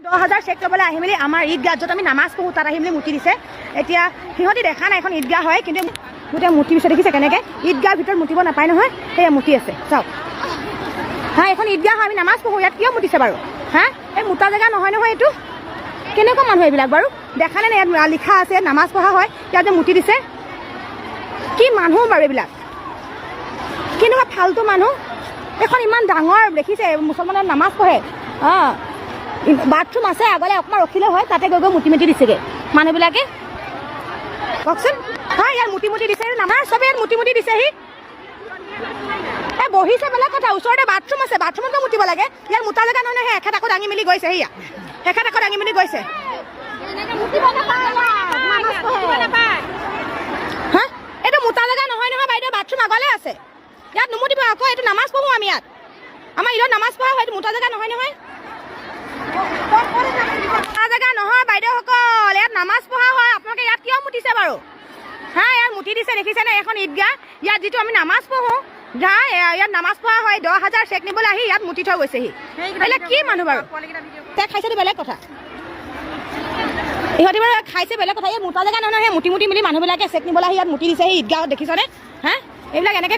10,000 check কৰিবলৈ আহি মেলি আমাৰ ঈদগাহ য'ত আমি নামাজ পঢ়োঁ তাত আহি মেলি মুতি দিছে। এতিয়া সিহঁতি দেখা নাই এখন ঈদগাহ হয়, কিন্তু গোটেই মুতি দিছে। দেখিছে কেনেকৈ ঈদগাহৰ ভিতৰত মুতিব নাপায় নহয়, সেয়া মুতি আছে চাওক। হা, এখন ঈদগাহ হয়, আমি নামাজ পঢ়োঁ, ইয়াত কিয় মুতিছে বাৰু? হা, এই মুতা জেগা নহয় নহয় এইটো। কেনেকুৱা মানুহ এইবিলাক বাৰু? দেখা নাই ইয়াত লিখা আছে নামাজ পঢ়া হয়, ইয়াত যে মুতি দিছে। কি মানুহ বাৰু এইবিলাক? কেনেকুৱা ফাল্টু মানুহ। এখন ইমান ডাঙৰ দেখিছে মুছলমানে নামাজ পঢ়ে, বাথৰুম আছে আগলৈ অকণমান ৰখিলে হয়, তাতে গৈ গৈ মুতি দিছেগৈ মানুহবিলাকে। কওকচোন, হয় ইয়াত মুতি দিছে, নামাজ চবে ইয়াত মুতি দিছেহি। এই বহিছে বেলেগ কথা, ওচৰতে বাথৰুম আছে, বাথৰুমতো মুতিব লাগে। ইয়াত মুতা জেগা নহয় নহয়, এখেত আকৌ দাঙি মেলি গৈছে, সেয়া এখেত আকৌ দাঙি মেলি গৈছে। হা, এইটো মুতা জেগা নহয় নহয় বাইদেউ, বাথৰুম আগলৈ আছে, ইয়াত নুমুতিব আকৌ। এইটো নামাজ পঢ়োঁ আমি, ইয়াত আমাৰ ঈদত নামাজ পঢ়া হয়, এইটো মুতা জেগা নহয় নহয়, মুতা জেগা নহয় বাইদেউসকল, ইয়াত নামাজ পঢ়া হয়। আপোনালোকে ইয়াত কিয় মুতিছে বাৰু? হা, ইয়াত মুতি দিছে, দেখিছেনে? এখন ঈদগাহ, ইয়াত যিটো আমি নামাজ পঢ়োঁ, ইয়াত নামাজ পঢ়া হয়। 10,000 চেক নিবলৈ আহি ইয়াত মুতি থৈ গৈছেহি। বেলেগ কি মানুহ বাৰু? তাই খাইছেতো বেলেগ কথা, ইহঁতি বাৰু খাইছে বেলেগ কথা। এই মুতা জেগা নহয়, সেই মুতি মেলি মানুহবিলাকে চেক নিবলৈ আহি ইয়াত মুতি দিছে, সেই ঈদগাহত দেখিছনে? হা, এইবিলাক এনেকৈ